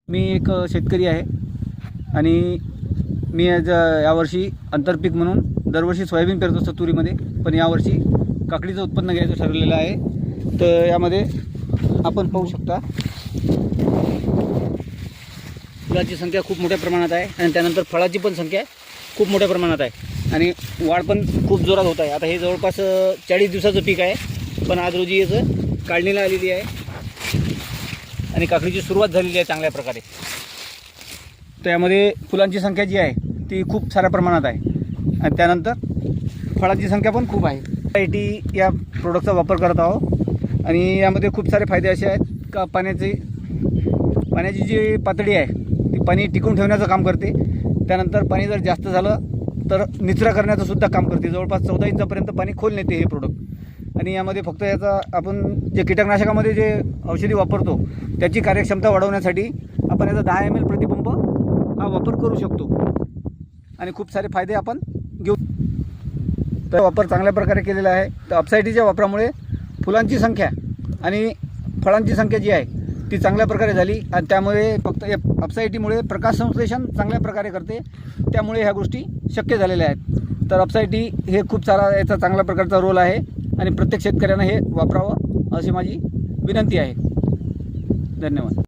मी एक शेतकरी आहे आणि मी यावर्षी आंतरपीक म्हणून दरवर्षी सोयाबीन पेरत असतो तुरीमध्ये, पण यावर्षी काकडीचं उत्पन्न घ्यायचं ठरलेलं आहे. तर यामध्ये आपण पाहू शकता फुलाची संख्या खूप मोठ्या प्रमाणात आहे आणि त्यानंतर फळाची पण संख्या खूप मोठ्या प्रमाणात आहे आणि वाढ पण खूप जोरात होत आहे. आता हे जवळपास 40 दिवसाचं पीक आहे, पण आज रोजी याचं काढणीला आलेली आहे आणि काकडीची सुरुवात झालेली आहे चांगल्या प्रकारे. तर यामध्ये फुलांची संख्या जी आहे ती खूप साऱ्या प्रमाणात आहे आणि त्यानंतर फळांची संख्या पण खूप आहे. IT या प्रोडक्टचा वापर करत आहोत आणि यामध्ये खूप सारे फायदे असे आहेत का पाण्याची जी पातळी आहे ती पाणी टिकून ठेवण्याचं काम करते. त्यानंतर पाणी जर जास्त झालं तर निचरा करण्याचं सुद्धा काम करते. जवळपास 14 इंचापर्यंत पाणी खोल नेते हे प्रोडक्ट. आणि यामध्ये फक्त याचा आपण जे कीटकनाशकामध्ये जे औषधी वापरतो त्याची कार्यक्षमता वाढवण्यासाठी आपण याचा 10 ml प्रतिपंप हा वापर करू शकतो आणि खूप सारे फायदे आपण घेऊ. तर वापर चांगल्या प्रकारे केलेला आहे. तर अपसायटीच्या वापरामुळे फुलांची संख्या आणि फळांची संख्या जी आहे ती चांगल्या प्रकारे झाली आणि त्यामुळे फक्त अपसायटीमुळे प्रकाश संश्लेषण चांगल्या प्रकारे करते, त्यामुळे ह्या गोष्टी शक्य झालेल्या आहेत. तर अपसायटी हे खूप सारा याचा चांगल्या प्रकारचा रोल आहे आणि प्रत्येक शेतकऱ्यांना हे वापरावं अशी माझी विनंती आहे. धन्यवाद.